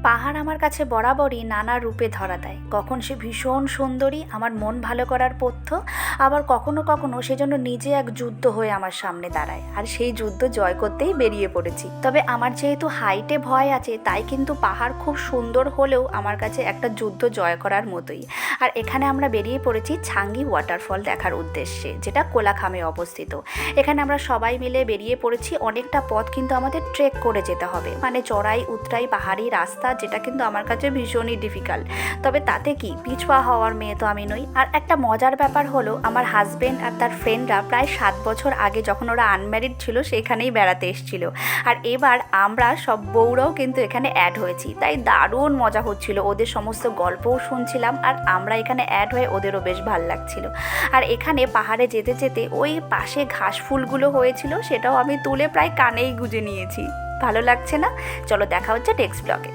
পাহাড় আমার কাছে বরাবরই নানা রূপে ধরা দেয়। কখন সে ভীষণ সুন্দরী, আমার মন ভালো করার পথ্য, আবার কখনো কখনো সে যেন নিজে এক যুদ্ধ হয়ে আমার সামনে দাঁড়ায়, আর সেই যুদ্ধ জয় করতেই বেরিয়ে পড়েছি। তবে আমার যেহেতু হাইটে ভয় আছে, তাই কিন্তু পাহাড় খুব সুন্দর হলেও আমার কাছে একটা যুদ্ধ জয় করার মতোই। আর এখানে আমরা বেরিয়ে পড়েছি ছাঙ্গি ওয়াটারফল দেখার উদ্দেশ্যে, যেটা কোলাখামে অবস্থিত। এখানে আমরা সবাই মিলে বেরিয়ে পড়েছি। অনেকটা পথ কিন্তু আমাদের ট্রেক করে যেতে হবে, মানে চড়াই উতরাই পাহাড়ি রাস্তা, যেটা কিন্তু আমার কাছে ভীষণই ডিফিকাল্ট। তবে তাতে কি, পিছপা হওয়ার মেয়ে তো আমি নই। আর একটা মজার ব্যাপার হলো, আমার হাজবেন্ড আর তার ফ্রেন্ডরা প্রায় 7 বছর আগে, যখন ওরা আনম্যারিড ছিল, সেখানেই বেড়াতে এসেছিল। আর এবার আমরা সব বউরাও কিন্তু এখানে অ্যাড হয়েছি, তাই দারুণ মজা হচ্ছিল। ওদের সমস্ত গল্পও শুনছিলাম, আর আমরা এখানে অ্যাড হয়ে ওদেরও বেশ ভাল লাগছিল। আর এখানে পাহাড়ে যেতে যেতে ওই পাশে ঘাস ফুলগুলো হয়েছিল, সেটাও আমি তুলে প্রায় কানেই গুঁজে নিয়েছি। ভালো লাগছে না? চলো দেখা হচ্ছে নেক্সট ব্লগে।